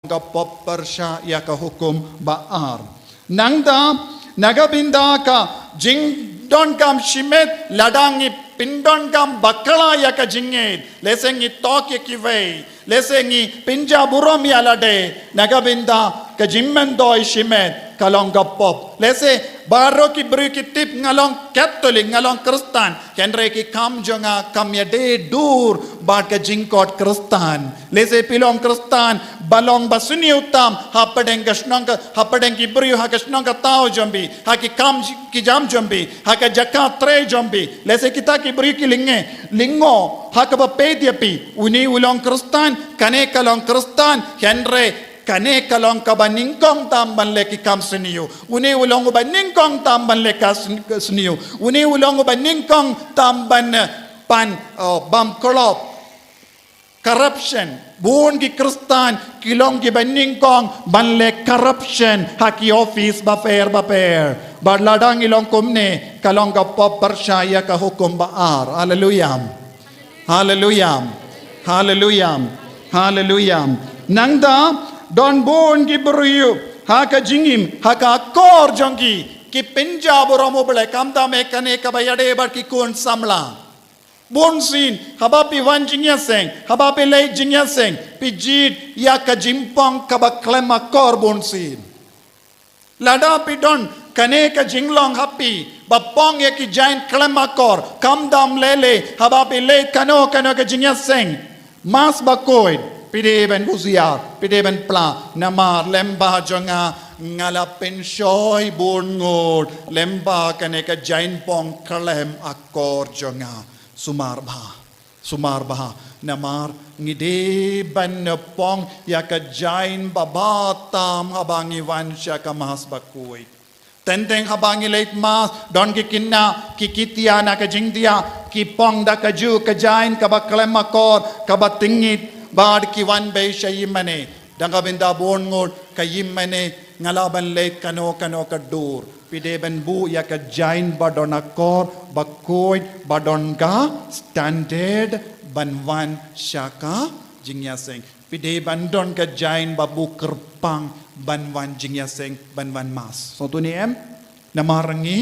ka poppersha ya ka hukum baar nangda nagabinda ka jing don kam shimet ladangi pindon kam bakala ya ka jinget lesengi tok ya kiwei lesengi pinja burom ya lade nagabinda ka jimmen doi shimet kalong ka pop lese baro ki bru ki tip ngalong Katolik ngalong Kristen kenre ki kam jonga kam ya de dur bad ka jingkot Kristen lese pilong Kristen balong basuni utam hapadeng kasnong ka hapadeng ki bru ha kasnong ka tao jombi ha ki kam ki jam jombi ha ka jaka tre jombi lese kita ki bru ki lingo ha ka ba pediapi uni ulong Kristen kane kalong Kristen kenre kane kalong kabaningkong tamban leki kam seniyo uni ulong ubaningkong tamban leka seniyo uni ulong ubaningkong tamban pan bam kolop corruption buon ki Kristen kilong ki baningkong banle corruption haki office baper badladang ilong kumne kalong ka pop percaya ka hukum baar haleluya haleluya haleluya haleluya nangda don bon ki beriu haka jingim haka kor jongki ki penjab romo bele kamda me kane kabayade bar ki kun samla bon sin habapi wan jingya seng habapi le jingya seng pijit ya ka jimpong kabaklema kor bon sin lada pidon kane ka jinglong happy bapong ya ki jain klema kor kamdam lele habapi le kano ka jingya seng mas bakoid pideben buziar pideben pla namar lemba jonga ngala penshoy burngot lemba kaneka jain pong kalem akor jonga sumar bah namar ngide ban pong yaka jain babatam habangi wansha kamas bakui tenteng habangi leit mas don ki kinna ki kitia na ka jingdia ki pong da ka ju ka jain ka baklem akor ka batingit bad ki wan be shayimane dangabinda bonngod kayimane ngalaban late kano ka dur pideben bu ya ka jain badonakor bakoy badon ka standard banwan shaka jingya seng pideban don ka jain babu kerpang banwan jingya seng banwan mas so tu ni em namarangi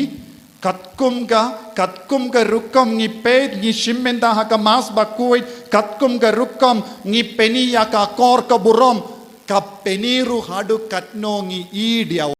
katkum ka rukom ngi ped ngi shimmenda haka mas bakuit katkum ka rukom ngi peni ya ka kor ka burom ka peniru hadu katno ngi idia